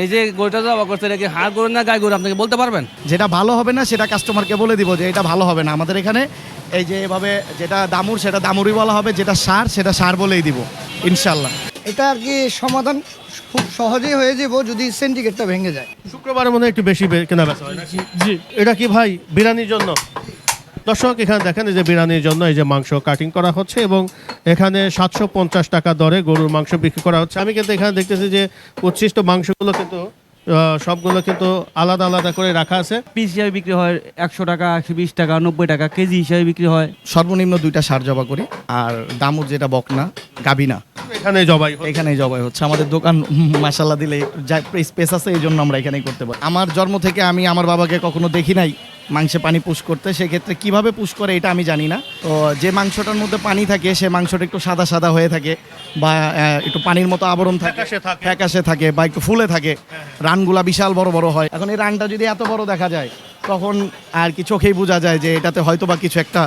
এই যে গরুটা জবা করছে এটা কি হাড় গরু না গাই গরু আপনাকে বলতে পারবেন? যেটা ভালো হবে না সেটা কাস্টমারকে বলে দিব যে এটা ভালো হবে না। আমাদের এখানে এই যে এভাবে যেটা দামুর সেটা দামুরই বলা হবে, যেটা সার সেটা সার বলেই দিব ইনশাল্লাহ। এটা আর কি সমাধান খুব সহজেই হয়ে যাব যদি সিন্ডিকেটটা ভেঙে যায়। শুক্রবারের মধ্যে একটু বেশি কেনা বেচা হয় নাকি? জি। এটা কি ভাই বিরিয়ানির জন্য? দর্শক এখানে দেখেন এই যে বিরিয়ানির জন্য এই যে মাংস কাটিং করা হচ্ছে এবং এখানে 750 টাকা দরে গরুর মাংস বিক্রি করা হচ্ছে। আমি কিন্তু এখানে দেখতেছি যে উচ্ছিষ্ট মাংসগুলো কিন্তু সবগুলো কিন্তু আলাদা আলাদা করে রাখা আছে। পিস হিসাবে বিক্রি হয় 100 টাকা, 120 টাকা, 90 টাকা কেজি হিসাবে বিক্রি হয়। সর্বনিম্ন 2টা সার জবা করি, আর দামুর যেটা বকনা গাবিনা এখানে জবাই হচ্ছে। এখানেই জবাই হচ্ছে। আমাদের দোকান মাশাল্লাহ দিলে যা স্পেস আছে এই জন্য আমরা এখানেই করতে পারি। আমার জন্ম থেকে আমি আমার বাবাকে কখনো দেখি নাই মাংসে পানি পুশ করতে, সেক্ষেত্রে কিভাবে পুশ করে এটা আমি জানি না। তো যে মাংসটার মধ্যে পানি থাকে সে মাংসটা একটু সাদা সাদা হয়ে থাকে বা একটু পানির মতো আবরণ থাকে, ফ্যাকাশে থাকে বা একটু ফুলে থাকে, রানগুলা বিশাল বড় বড় হয়। এখন এই রানটা যদি এত বড় দেখা যায় তখন আর কি চোখেই বোঝা যায় যে এটাতে হয়তো বা কিছু একটা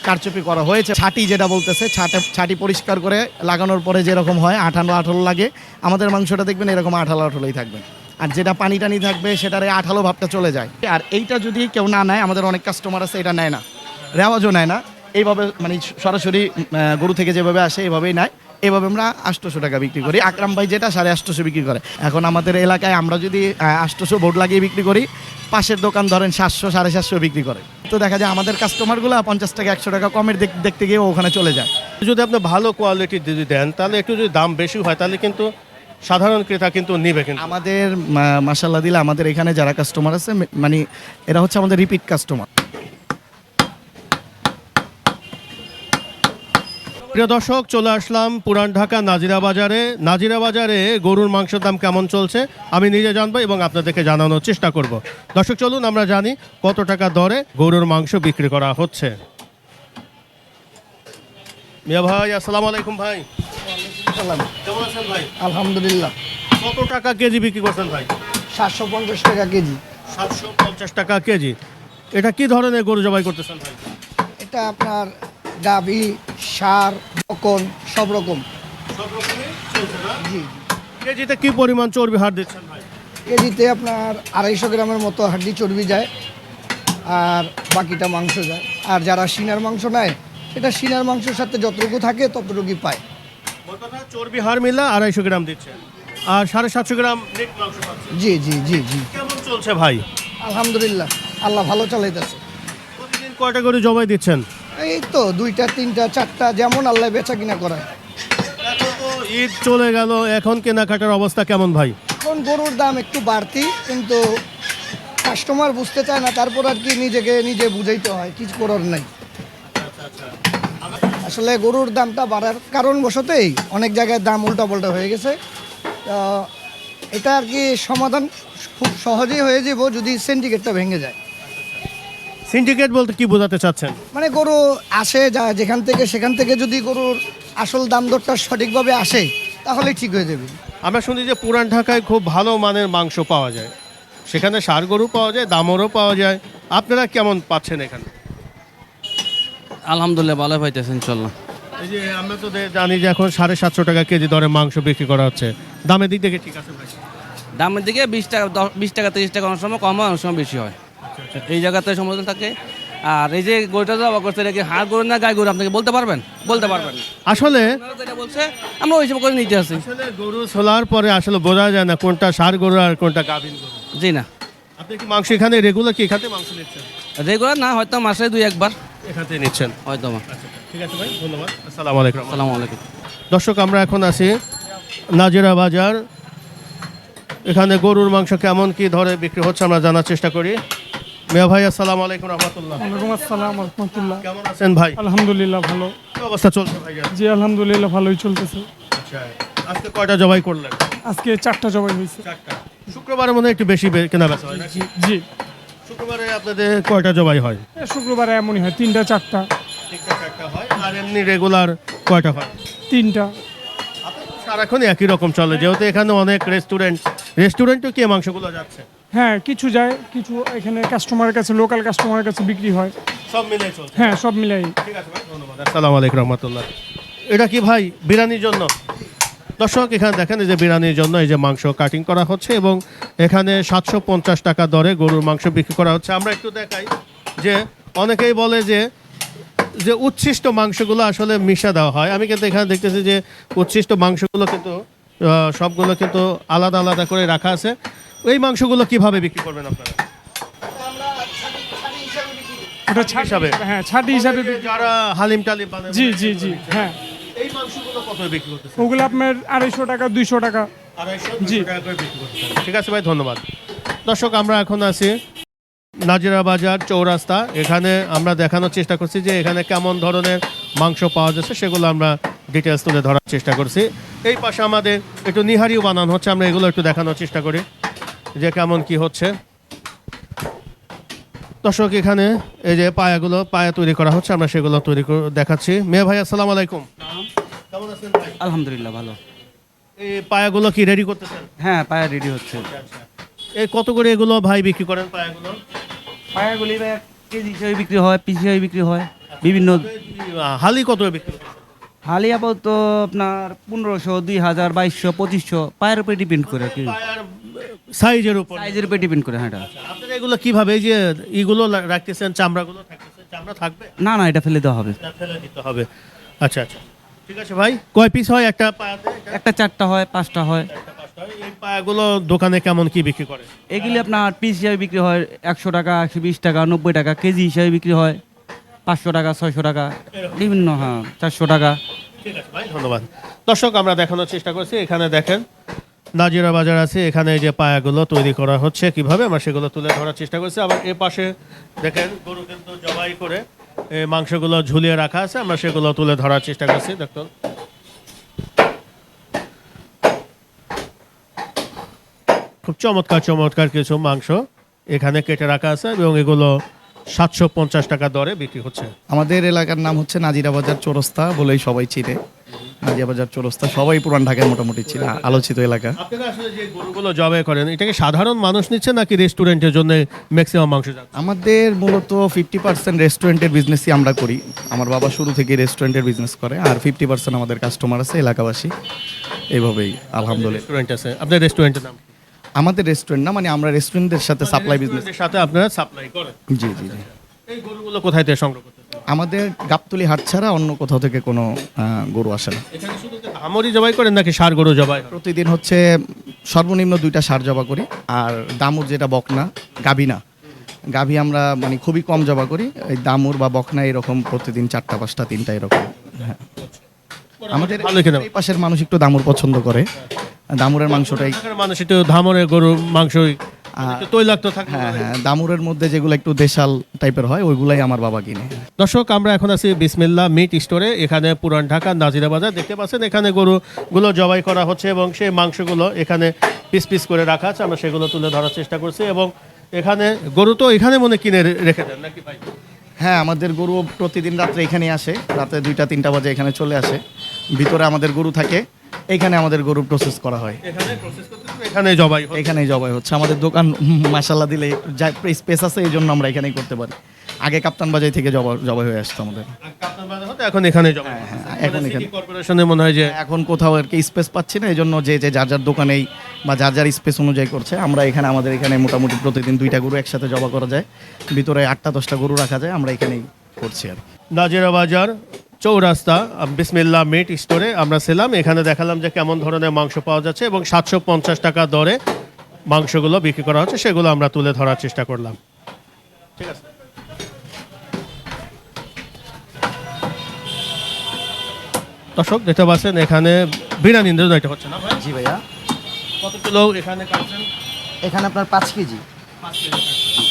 কারচুপি করা হয়েছে। ছাটি যেটা বলতেছে, ছাটি পরিষ্কার করে লাগানোর পরে যেরকম হয় আঠালো আঠালো লাগে, আমাদের মাংসটা দেখবেন এরকম আঠালো আঠালোই থাকবে। আর যেটা পানি টানি থাকবে সেটারে আঠালো ভাবটা চলে যায়। আর এইটা যদি কেউ না নেয়, আমাদের অনেক কাস্টমার আছে এটা নেয় না, রেওয়াজও নেয় না, এইভাবে মানে সরাসরি গরু থেকে যেভাবে আসে এইভাবেই নেয়। এইভাবে আমরা 800 টাকা বিক্রি করি। আকরাম ভাই যেটা 850 বিক্রি করে। এখন আমাদের এলাকায় আমরা যদি 800 বোর্ড লাগিয়ে বিক্রি করি, পাশের দোকান ধরেন 700 750 বিক্রি করে। তো দেখা যায় আমাদের কাস্টমারগুলো 50 টাকা 100 টাকা কমের দেখতে গিয়ে ওখানে চলে যায়। যদি আপনি ভালো কোয়ালিটি যদি দেন তাহলে একটু যদি দাম বেশি হয় তাহলে কিন্তু সাধারণ ক্রেতা কিন্তু নিবে। কিন্তু আমাদের মাশাআল্লাহ দিলে আমাদের এখানে যারা কাস্টমার আছে মানে এরা হচ্ছে আমাদের রিপিট কাস্টমার। প্রিয় দর্শক, চলে আসলাম পুরান ঢাকা নাজিরা বাজারে। নাজিরা বাজারে গরুর মাংসের দাম কেমন চলছে আমি নিজে জানবো এবং আপনাদেরকে জানানোর চেষ্টা করব। দর্শক চলুন আমরা জানি কত টাকা দরে গরুর মাংস বিক্রি করা হচ্ছে। মিয়া ভাই আসসালামু আলাইকুম। ভাই কেমন আছেন ভাই? আলহামদুলিল্লাহ। কত টাকা কেজি বিক্রি করছেন ভাই? 750 টাকা কেজি। 750 টাকা কেজি। এটা কি ধরনের গরু জবাই করতেছেন ভাই? এটা আপনার গাভী, ষাঁড়, বকন সব রকম। সব রকমই চলছে না? জি। কেজিতে কি পরিমাণ চর্বি হার দিচ্ছেন ভাই? কেজিতে আপনার 250 গ্রামের মতো হাড্ডি চর্বি যায় আর বাকিটা মাংস যায়। আর যারা সিনার মাংস নেয় সেটা সিনার মাংসের সাথে যতটুকু থাকে ততটুকুই পায়। চর্বি হার মিলা 250 গ্রাম দিচ্ছে আর 750 গ্রাম নেট মাংস পাচ্ছে। জি জি জি জি। কেমন চলছে ভাই? আলহামদুলিল্লাহ, আল্লাহ ভালো চালাইতেছে। প্রতিদিন কয়টা করে জবাই দিচ্ছেন? এই তো 2টা 3টা 4টা যেমন আল্লাহ বেচা কিনা করায়। এখন তো ঈদ চলে গেল, এখন কেনাকাটার অবস্থা কেমন ভাই? এখন গরুর দাম একটু বাড়তি, কিন্তু কাস্টমার বুঝতে চায় না, তারপর আর কি নিজেকে নিজে বুঝাইতে হয়, কিছু করার নাই। আসলে গরুর দামটা বাড়ার কারণ বশতেই অনেক জায়গায় দাম উল্টাপাল্টা হয়ে গেছে। এটা আর কি সমাধান খুব সহজেই হয়ে যাব যদি সিন্ডিকেটটা ভেঙে যায়। সিন্ডিকেট বলতে কি বোঝাতে চাচ্ছেন? মানে গরু আসে যা যেখান থেকে সেখান থেকে যদি গরুর আসল দাম দরটা সঠিকভাবে আসে তাহলে ঠিক হয়ে যাবে। আমরা শুনি যে পুরান ঢাকায় খুব ভালো মানের মাংস পাওয়া যায়, সেখানে ষাঁড় গরু পাওয়া যায়, দামরও পাওয়া যায়। আপনারা কেমন পাচ্ছেন এখানে? আলহামদুলিল্লাহ ভালো পাইতেছেন ইনশাআল্লাহ। এই যে আমরা তো জানি যে এখন 750 টাকা কেজি দরে মাংস বিক্রি করা হচ্ছে, দামের দিক থেকে ঠিক আছে ভাই? দামের দিকে 20 টাকা 20 টাকা 30 টাকা অনেক সময় কম হয়, অনেক সময় বেশি হয়। এই জায়গাতে সমাধান থাকে। আর এই যে গরুটা জবা করছে এটা কি হাড় গরু না গাই গরু আপনাকে বলতে পারবেন? বলতে পারবেন না। আসলে যেটা বলছে আমরা ওই হিসাবে করে নিতে আসি। আসলে গরু ছোলার পরে আসলে বোঝা যায় না কোনটা ষাঁড় গরু আর কোনটা গাভীন গরু। জি না, আপনি কি মাংস এখানে রেগুলার কি এখানে মাংস নিচ্ছেন? রেগুলার না, হয়তো মাসে 2-1 বার এখানে নিচ্ছেন? হয়তো। আচ্ছা ঠিক আছে ভাই, ধন্যবাদ। আসসালামু আলাইকুম। আসসালামু আলাইকুম। দর্শক আমরা এখন আছি নাজিরা বাজার। এখানে গরুর মাংস কেমন কি ধরে বিক্রি হচ্ছে আমরা জানার চেষ্টা করি। মিয়া ভাই আসসালামু আলাইকুম রাহমাতুল্লাহ। ওয়ালাইকুম আসসালাম রাহমাতুল্লাহ। কেমন আছেন ভাই? আলহামদুলিল্লাহ ভালো। কি অবস্থা চলছে ভাই? জি আলহামদুলিল্লাহ ভালোই চলতেছে। আচ্ছা, আজকে কয়টা জবাই করলেন? আজকে 4টা জবাই হয়েছে। 4টা। শুক্রবারের মধ্যে একটু বেশি কেনা বেচা হয় নাকি? জি। শুক্রবারে আপনাদের কয়টা জবাই হয়? শুক্রবারে এমনই হয় 3টা 4টা। 4টা হয়। আর এমনি রেগুলার কয়টা হয়? 3টা। সারাক্ষণই একই রকম চলে, যেহেতু এখানে অনেক রেস্টুরেন্টও কি মাংসগুলো যাচ্ছে? হ্যাঁ কিছু যায়, কিছু এখানে কাস্টমারের কাছে, লোকাল কাস্টমারের কাছে বিক্রি হয়। সব মিলে চলছে? হ্যাঁ সব মিলাই। ঠিক আছে ভাই, ধন্যবাদ। আসসালামু আলাইকুম রহমতুল্লাহ। এটা কি ভাই বিরিয়ানির জন্য? দর্শক এখানে দেখেন এই যে বিরিয়ানির জন্য এই যে মাংস কাটিং করা হচ্ছে এবং এখানে 750 টাকা দরে গরুর মাংস বিক্রি করা হচ্ছে। আমরা একটু দেখাই যে অনেকেই বলে যে যে উচ্ছিষ্ট মাংসগুলো আসলে মিশা দেওয়া হয়। আমি কিন্তু এখানে দেখতেছি যে উচ্ছিষ্ট মাংসগুলো কিন্তু সবগুলো কিন্তু আলাদা আলাদা করে রাখা আছে। এই মাংসগুলো কিভাবে বিক্রি করবেন আপনারা? ওটা ছাড় হিসাবে? হ্যাঁ ছাটি হিসাবে যারা হালিম টালিম বানায় জি জি জি হ্যাঁ এই মাংসগুলো কত বিক্রি করতেছে? ওগুলো আপনার 250 টাকা 200 টাকা 250 জি। টাকা করে বিক্রি করতেছে। ঠিক আছে ভাই, ধন্যবাদ। দর্শক আমরা এখন আছি নাজিরা বাজার চৌরাস্তা। এখানে আমরা দেখানোর চেষ্টা করছি যে এখানে কেমন ধরনের মাংস পাওয়া যাচ্ছে, সেগুলো আমরা ডিটেলস তুলে ধরার চেষ্টা করছি। এই পাশে আমাদের একটু নিহারিও বানানো হচ্ছে, আমরা এগুলো একটু দেখানোর চেষ্টা করি যে কেমন কি হচ্ছে। দর্শক এখানে এই যে পায়া তৈরি করা হচ্ছে, আমরা সেগুলো তৈরি করে দেখাচ্ছি। মেয়ে ভাই আসসালামু আলাইকুম। কেমন আছেন ভাই? আলহামদুলিল্লাহ ভালো। এই পায়াগুলো কি রেডি করতেছেন? হ্যাঁ পায়া রেডি হচ্ছে। এই কত করে এগুলো ভাই বিক্রি করেন পায়াগুলো? পায়াগুলি কেজি হিসেবে বিক্রি হয়, পিস হিসেবে বিক্রি হয় বিভিন্ন। হালি কত বিক্রি করেন? হালি আপাতত আপনার 1500, 2000, 2200, 2500 পায়ের উপরে ডিপেন্ড করে আর কি, পায়ার সাইজের উপর। সাইজের উপরে ডিপেন্ড করে। হ্যাঁ এটা আপনারা এগুলো কিভাবে এই যে ইগুলো রাখতেছেন, চামড়াগুলো থাকতেছে, চামড়া থাকবে না না এটা ফেলে দেওয়া হবে। না ফেলে দিতে হবে? আচ্ছা আচ্ছা, ঠিক আছে ভাই। কয় পিস হয় একটা পায়াতে? একটা 4টা হয়, 5টা হয়। একটা পাঁচটা হয়। এই পায়াগুলো দোকানে কেমন কি বিক্রি করে? এগুলি আপনার পিস হিসাবে বিক্রি হয় 100 টাকা, 120 টাকা, 90 টাকা। কেজি হিসাবে বিক্রি হয় 500 টাকা, 600 টাকা, বিভিন্ন। হ্যাঁ 400 টাকা। ঠিক আছে ভাই, ধন্যবাদ। দর্শক আমরা দেখানোর চেষ্টা করছি, এখানে দেখেন নাজিরা বাজার আছে, এখানে এই যে পায়াগুলো তৈরি করা হচ্ছে কিভাবে, আমরা সেগুলো তুলে ধরার চেষ্টা করছি। আবার এ পাশে দেখেন গরু কিন্তু জবাই করে এই মাংসগুলো ঝুলিয়ে রাখা আছে, আমরা সেগুলো তুলে ধরার চেষ্টা করছি। দেখুন খুব চমৎকার চমৎকার কিছু মাংস এখানে কেটে রাখা আছে এবং এগুলো 750 টাকা দরে বিক্রি হচ্ছে। আমাদের এলাকার নাম হচ্ছে নাজিরা বাজার চৌরাস্তা বলেই সবাই চিনে। নাজিরা বাজার চৌরাস্তা সবাই পুরান ঢাকায় মোটামুটি চিনে, আলোচিত এলাকা। আপনারা আসলে যে গরুগুলো জবাই করেন, এটাকে সাধারণ মানুষ নিচ্ছে নাকি রেস্টুরেন্টের জন্য ম্যাক্সিমাম মাংস যাচ্ছে? আমাদের মূলত 50% রেস্টুরেন্টের বিজনেসই আমরা করি। আমার বাবা শুরু থেকে রেস্টুরেন্টের বিজনেস করে, আর 50% আমাদের কাস্টমার আছে এলাকাবাসী। এইভাবেই আলহামদুলিল্লাহ। রেস্টুরেন্ট আছে, আপনার রেস্টুরেন্টের নাম কি? আমাদের রেস্টুরেন্ট না, মানে আমরা রেস্টুরেন্টের সাথে সাপ্লাই বিজনেস। রেস্টুরেন্টের সাথে আপনারা সাপ্লাই করেন? জি জি জি। এই গরুগুলো কোথায় থেকে সংগ্রহ করতে? আমাদের গাবতলি হাট ছাড়া অন্য কোথাও থেকে কোনো গরু আসে না। এখানে শুধু কি ধামরি জবাই করেন নাকি ষাঁড় গরু জবাই হয়? প্রতিদিন হচ্ছে সর্বনিম্ন 2টা ষাঁড় জবা করি, আর দামুর যেটা বকনা, গাভী না, গাভী আমরা মানে খুবই কম জবা করি। এই দামুর বা বকনা এরকম প্রতিদিন 4টা 5টা 3টা এরকম। হ্যাঁ আমাদের ভালো কিনা? এই পাশের মানুষ একটু দামুর পছন্দ করে, দামুরের মাংসটাই। এখানকার মানুষ একটু ধামরের গরুর মাংসই একটু তৈলাক্ত থাকে। হ্যাঁ হ্যাঁ, দামুরের মধ্যে যেগুলো একটু দেশাল টাইপের হয় ওইগুলাই আমার বাবা কিনে। দর্শক আমরা এখন আছি বিসমিল্লা মিট স্টোরে, এখানে পুরান ঢাকা নাজিরা বাজার। দেখতে পাচ্ছেন এখানে গরুগুলো জবাই করা হচ্ছে এবং সেই মাংসগুলো এখানে পিস পিস করে রাখা আছে, আমরা সেগুলো তুলে ধরার চেষ্টা করছি। এবং এখানে গরু তো এখানে মনে কিনে রেখে দেন নাকি ভাই? হ্যাঁ, আমাদের গরু প্রতিদিন রাত্রে এখানে আসে, রাতে 2টা 3টা বাজে এখানে চলে আসে। ভিতরে আমাদের গরু থাকে, এখানে আমাদের গরু প্রসেস করা হয়, এখানে প্রসেস করতে এখানে জবাই হয়। এখানেই জবাই হচ্ছে। আমাদের দোকান মাসাল্লাহ দিলে যা স্পেস আছে এই জন্য আমরা এখানেই করতে পারি। আগে কাপ্তান বাজার থেকে জবাই হয়ে আসতো আমাদের। কাপ্তান বাজার হতে এখন এখানে জবাই হয়। এখন সিটি এখানে কর্পোরেশনে মনে হয় যে এখন কোথাও আর কি স্পেস পাচ্ছি না, এই জন্য যে যে যার যার দোকানেই বা যার যার স্পেস অনুযায়ী করছে। আমরা এখানে আমাদের এখানে মোটামুটি প্রতিদিন 2টা গরু একসাথে জবা করা যায়, ভিতরে 8টা 10টা গরু রাখা যায়, আমরা এখানেই করছি আর কি। নাজিরা বাজার চৌরাস্তা বিসমিল্লা মিট স্টোরে আমরা ছিলাম। এখানে দেখালাম যে কেমন ধরনের মাংস পাওয়া যাচ্ছে এবং 750 টাকা দরে মাংসগুলো বিক্রি করা হচ্ছে, সেগুলো আমরা তুলে ধরার চেষ্টা করলাম। ঠিক আছে দর্শক দেখতে পাচ্ছেন এখানে বিরিয়ানি এটা হচ্ছে না ভাই? জি ভাইয়া, কত কিলো এখানে কাটছেন? এখানে আপনার 5 কেজি। 5 কেজি কাটছেন।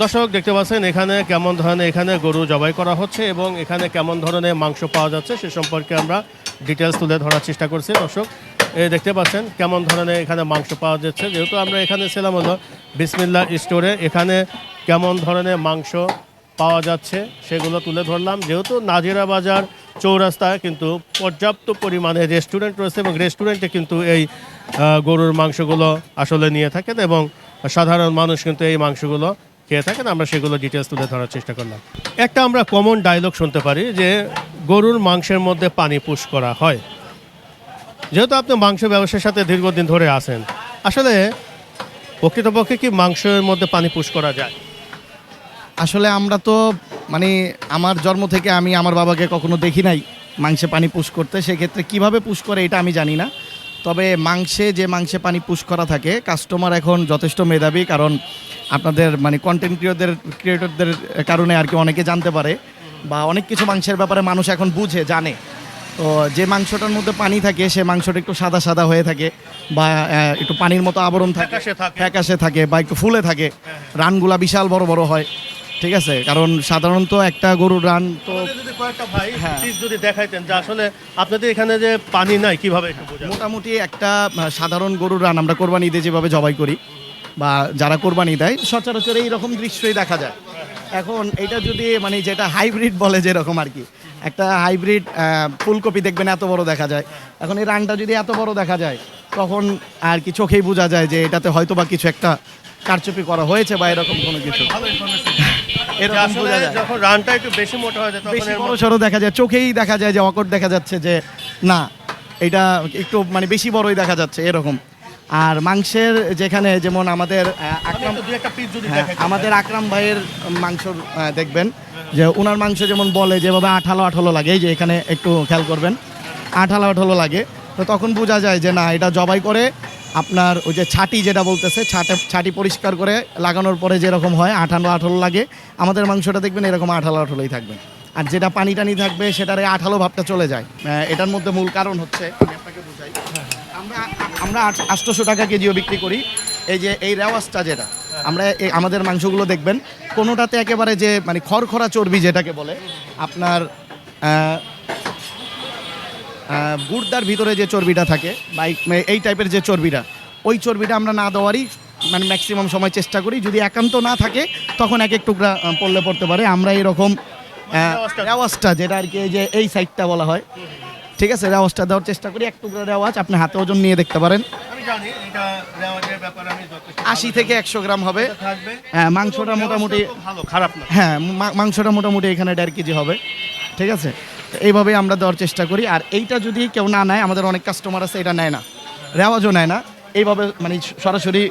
দর্শক দেখতে পাচ্ছেন এখানে কেমন ধরনের এখানে গরু জবাই করা হচ্ছে এবং এখানে কেমন ধরনের মাংস পাওয়া যাচ্ছে সে সম্পর্কে আমরা ডিটেলস তুলে ধরার চেষ্টা করছি। দর্শক দেখতে পাচ্ছেন কেমন ধরনের এখানে মাংস পাওয়া যাচ্ছে। যেহেতু আমরা এখানে ছিলাম হলো বিসমিল্লা স্টোরে, এখানে কেমন ধরনের মাংস পাওয়া যাচ্ছে সেগুলো তুলে ধরলাম। যেহেতু নাজিরা বাজার চৌরাস্তায় কিন্তু পর্যাপ্ত পরিমাণে রেস্টুরেন্ট রয়েছে এবং রেস্টুরেন্টে কিন্তু এই গরুর মাংসগুলো আসলে নিয়ে থাকেন এবং সাধারণ মানুষ কিন্তু এই মাংসগুলো খেয়ে থাকেন। আমরা সেগুলো ডিটেলস তুলে ধরার চেষ্টা করলাম। একটা আমরা কমন ডায়লগ শুনতে পারি যে গরুর মাংসের মধ্যে পানি পুশ করা হয়। যেহেতু আপনি মাংস ব্যবসার সাথে দীর্ঘদিন ধরে আছেন, আসলে প্রকৃতপক্ষে কি মাংসের মধ্যে পানি পুশ করা যায়? আসলে আমরা তো মানে আমার জন্ম থেকে আমি আমার বাবাকে কখনো দেখি নাই মাংসে পানি পুশ করতে, সেক্ষেত্রে কিভাবে পুশ করে এটা আমি জানি না। তবে যে মাংসে পানি পুশ করা থাকে, কাস্টমার এখন যথেষ্ট মেধাবী, কারণ আপনাদের মানে কন্টেন্ট ক্রিয়েটরদের কারণে আর কি অনেকে জানতে পারে বা অনেক কিছু মাংসের ব্যাপারে মানুষ এখন জানে। তো যে মাংসটার মধ্যে পানি থাকে সে মাংসটা একটু সাদা সাদা হয়ে থাকে বা একটু পানির মতো আবরণ থাকে, ফ্যাকাশে থাকে বা একটু ফুলে থাকে, রানগুলা বিশাল বড় বড় হয়। ঠিক আছে, কারণ সাধারণত একটা গরুর রান তো যদি কয়েকটা ভাই প্লিজ যদি দেখাইতেন যে আসলে আপনাদের এখানে যে পানি নাই কিভাবে একটু বোঝান। মোটামুটি একটা সাধারণ গরুর রান আমরা কোরবানি ঈদে যেভাবে জবাই করি বা যারা কোরবানি দেয় সচরাচর এইরকম দৃশ্যই দেখা যায়। এখন এটা যদি মানে যেটা হাইব্রিড বলে যেরকম আর কি, একটা হাইব্রিড ফুলকপি দেখবেন এত বড় দেখা যায়। এখন এই রানটা যদি এত বড় দেখা যায় তখন আর কি চোখেই বোঝা যায় যে এটাতে হয়তো বা কিছু একটা কারচুপি করা হয়েছে বা এরকম কোনো কিছু। এরকম বোঝা যায় যখন রানটা একটু বেশি মোটা হয়ে যায় তখন বেশি বড় সড়ো দেখা যায়, চোখেই দেখা যায় যে অকট দেখা যাচ্ছে যে না এটা একটু মানে বেশি বড়ই দেখা যাচ্ছে এরকম। আর মাংসের যেখানে যেমন আমাদের আকরাম দুই একটা পিস যদি হ্যাঁ, আমাদের আকরাম ভাইয়ের মাংস দেখবেন যে ওনার মাংস যেমন বলে যেভাবে আঠালো আঠালো লাগে, এই যে এখানে একটু খেয়াল করবেন আঠালো আঠালো লাগে, তো তখন বোঝা যায় যে না এটা জবাই করে আপনার ওই যে ছাটি যেটা বলতেছে ছাটি পরিষ্কার করে লাগানোর পরে যেরকম হয় আঠালো আঠালো লাগে, আমাদের মাংসটা দেখবেন এরকম আঠালো আঠালোই থাকবে। আর যেটা পানি টানি থাকবে সেটার এই আঠালো ভাবটা চলে যায়। এটার মধ্যে মূল কারণ হচ্ছে আমি আপনাকে বোঝাই, আমরা 800 টাকা কেজিও বিক্রি করি। এই যে এই রেওয়াজটা যেটা আমরা আমাদের মাংসগুলো দেখবেন কোনোটাতে একেবারে যে মানে খড়খড়া চর্বি যেটাকে বলে আপনার গুড়দার ভিতরে যে চর্বিটা থাকে বা এই টাইপের যে চর্বিটা, ওই চর্বিটা আমরা না দেওয়ারই মানে ম্যাক্সিমাম সময় চেষ্টা করি। যদি একান্ত না থাকে তখন এক এক টুকরা পড়তে পারে। আমরা এরকম রেওয়াজটা যেটা আর কি এই যে এই সাইডটা বলা হয়, ঠিক আছে, রেওয়াজটা দেওয়ার চেষ্টা করি। এক টুকরা রেওয়াজ আপনি হাতে ওজন নিয়ে দেখতে পারেন, আমি জানি এটা রেওয়াজের ব্যাপার, আমি 80 থেকে 100 গ্রাম হবে। থাকবে। হ্যাঁ, মাংসটা মোটামুটি ভালো খারাপ না। হ্যাঁ মাংসটা মোটামুটি এখানে 1.5 কেজি হবে। ঠিক আছে, তো এইভাবে আমরা দেওয়ার চেষ্টা করি। আর এইটা যদি কেউ না নেয়, আমাদের অনেক কাস্টমার আছে এটা নেয় না, রেওয়াজও নেয় না, এইভাবে মানে সরাসরি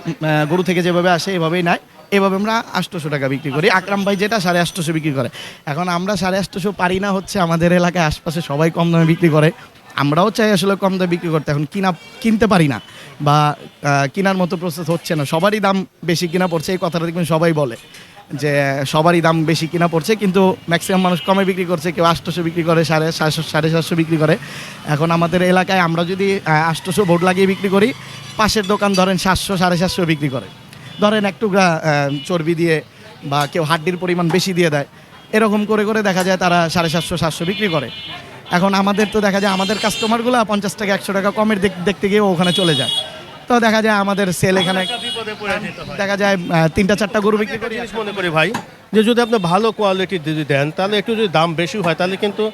গরু থেকে যেভাবে আসে এভাবেই নেয়। এভাবে আমরা 800 টাকা বিক্রি করি। আকরাম ভাই যেটা 850 বিক্রি করে। এখন আমরা 850 পারি না, হচ্ছে আমাদের এলাকায় আশপাশে সবাই কম দামে বিক্রি করে, আমরাও চাই আসলে কম দামে বিক্রি করতে। এখন কিনতে পারি না বা কেনার মতো প্রসেস হচ্ছে না, সবারই দাম বেশি কিনা পড়ছে। এই কথাটা দেখবেন সবাই বলে যে সবারই দাম বেশি কিনা পড়ছে, কিন্তু ম্যাক্সিমাম মানুষ কমে বিক্রি করছে, কেউ 800 বিক্রি করে, 750 বিক্রি করে। এখন আমাদের এলাকায় আমরা যদি 800 বোর্ড লাগিয়ে বিক্রি করি, পাশের দোকান ধরেন 700 750 বিক্রি করে। ধরেন এক টুকরা চর্বি দিয়ে বা কেউ হাড্ডির পরিমাণ বেশি দিয়ে দেয়, এরকম করে করে দেখা যায় তারা 750 700 বিক্রি করে। এখন আমাদের তো দেখা যায় আমাদের কাস্টমারগুলো 50 টাকা 100 টাকা কমের দেখতে গিয়ে ওখানে চলে যায়, তো দেখা যায় আমাদের সেল এখানে বিপদে পড়ে যেতে হয়। দেখা যায় 3টা 4টা গরু বিক্রি করি। জিনিস মনে করি ভাই যে যদি আপনি ভালো কোয়ালিটি যদি দেন তাহলে একটু যদি দাম বেশি হয় তাহলে কিন্তু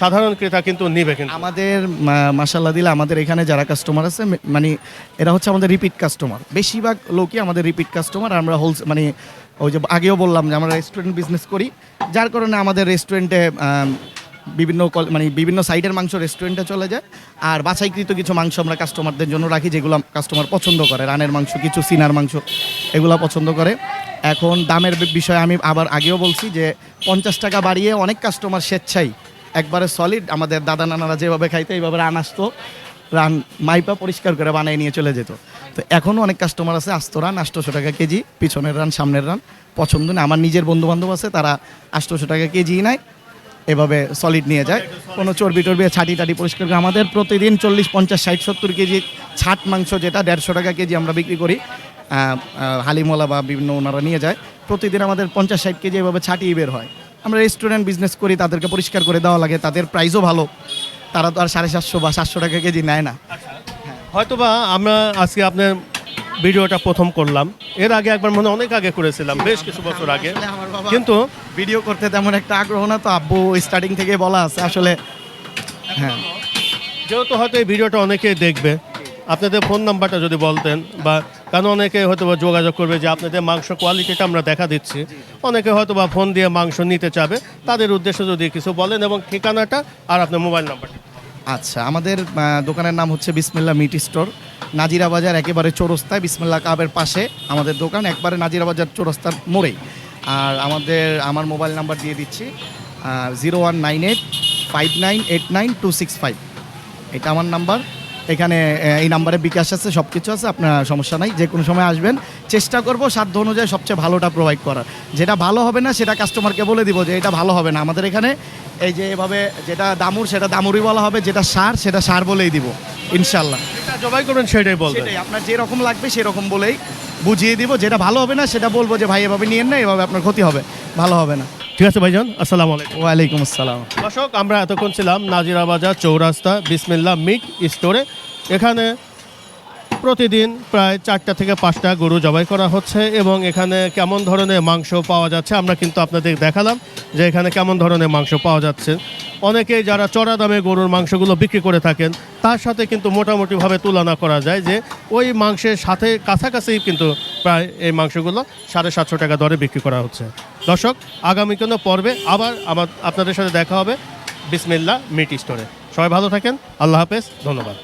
সাধারণ ক্রেতা কিন্তু নিবে। কিন্তু আমাদের মাশাআল্লাহ দিলে আমাদের এখানে যারা কাস্টমার আছে মানে এরা হচ্ছে আমাদের রিপিট কাস্টমার, বেশিরভাগ লোকই আমাদের রিপিট কাস্টমার। আমরা মানে ওই যে আগেও বললাম যে আমরা রেস্টুরেন্ট বিজনেস করি, যার কারণে আমাদের রেস্টুরেন্টে বিভিন্ন সাইডের মাংস রেস্টুরেন্টে চলে যায়। আর বাছাইকৃত কিছু মাংস আমরা কাস্টমারদের জন্য রাখি, যেগুলো কাস্টমার পছন্দ করে, রানের মাংস, কিছু সিনার মাংস, এগুলো পছন্দ করে। এখন দামের বিষয়ে আমি আবার আগেও বলছি যে 50 টাকা বাড়িয়ে অনেক কাস্টমার স্বেচ্ছাই একবারে সলিড আমাদের দাদা নানারা যেভাবে খাইতে এইভাবে রান আসতো, রান মাইপা পরিষ্কার করে বানিয়ে নিয়ে চলে যেত। তো এখনও অনেক কাস্টমার আছে আস্ত রান 800 টাকা কেজি, পিছনের রান সামনের রান পছন্দ নেই। আমার নিজের বন্ধুবান্ধব আছে, তারা 800 টাকা কেজি নেয়, এভাবে সলিড নিয়ে যায়, কোনো চর্বি টর্বি ছাটি টাটি পরিষ্কার করে। আমাদের প্রতিদিন 40 50 60 70 কেজি ছাট মাংস যেটা 150 টাকা কেজি আমরা বিক্রি করি, হালিমওয়ালা বা বিভিন্ন ওনারা নিয়ে যায়। প্রতিদিন আমাদের 50 60 কেজি এভাবে ছাটিয়ে বের হয়। আমরা রেস্টুরেন্ট বিজনেস করি, তাদেরকে পরিষ্কার করে দেওয়া লাগে, তাদের প্রাইসও ভালো, তারা তো আর 750 বা 700 টাকা কেজি নেয় না। হয়তোবা আমরা আজকে আপনার ভিডিওটা প্রথম করলাম, এর আগে একবার মনে অনেক আগে করেছিলাম, বেশ কিছু বছর আগে, কিন্তু ভিডিও করতে তেমন একটা আগ্রহ না, তো আব্বু স্টার্টিং থেকে বলা আছে আসলে হ্যাঁ। যেহেতু হয়তো এই ভিডিওটা অনেকেই দেখবে, আপনাদের ফোন নাম্বারটা যদি বলতেন, বা কারণ অনেকে হয়তো বা যোগাযোগ করবে যে আপনাদের মাংস কোয়ালিটিটা আমরা দেখা দিচ্ছি, অনেকে হয়তো বা ফোন দিয়ে মাংস নিতে চাবে, তাদের উদ্দেশ্যে যদি কিছু বলেন এবং ঠিকানাটা আর আপনার মোবাইল নাম্বারটা। আচ্ছা, আমাদের দোকানের নাম হচ্ছে বিসমিল্লা মিট স্টোর, নাজিরা বাজার একেবারে চৌরাস্তায়, বিসমিল্লা কাবের পাশে আমাদের দোকান, একবারে নাজিরা বাজার চৌরাস্তার মোড়েই। আর আমার মোবাইল নাম্বার দিয়ে দিচ্ছি 01985989 এটা আমার নাম্বার। এখানে এই নাম্বারে বিকাশ আছে, সব কিছু আছে, আপনার সমস্যা নাই, যে কোনো সময় আসবেন। চেষ্টা করব সাধ্য অনুযায়ী সবচেয়ে ভালোটা প্রোভাইড করার। যেটা ভালো হবে না সেটা কাস্টমারকে বলে দিব যে এটা ভালো হবে না। আমাদের এখানে এই যে এভাবে যেটা দামুর সেটা দামুরই বলা হবে, যেটা সার সেটা সার বলেই দিব ইনশাল্লাহ। যেটা জবাই করবেন সেটাই বলবেন। সেটাই আপনার যেরকম লাগবে সেরকম বলেই বুঝিয়ে দিব। যেটা ভালো হবে না সেটা বলবো যে ভাই এভাবে নিয়েন না, এভাবে আপনার ক্ষতি হবে, ভালো হবে না। ঠিক আছে ভাইজান, আসসালামু আলাইকুম। ওয়ালাইকুম আসসালাম। দর্শক, আমরা এতক্ষণ ছিলাম নাজিরা বাজার চৌরাস্তা বিসমিল্লা মিট স্টোরে। এখানে প্রতিদিন প্রায় 4টা থেকে 5টা গরু জবাই করা হচ্ছে এবং এখানে কেমন ধরনের মাংস পাওয়া যাচ্ছে আমরা কিন্তু আপনাদের দেখালাম যে এখানে কেমন ধরনের মাংস পাওয়া যাচ্ছে। অনেকেই যারা চড়া দামে গরুর মাংসগুলো বিক্রি করে থাকেন, তার সাথে কিন্তু মোটামুটিভাবে তুলনা করা যায় যে ওই মাংসের সাথে কাছাকাছি কিন্তু প্রায় এই মাংসগুলো 750 টাকা দরে বিক্রি করা হচ্ছে। দর্শক, আগামী কোনো পর্বে আবার আপনাদের সাথে দেখা হবে বিসমিল্লা মিট স্টোরে। সবাই ভালো থাকেন, আল্লাহ হাফেজ, ধন্যবাদ।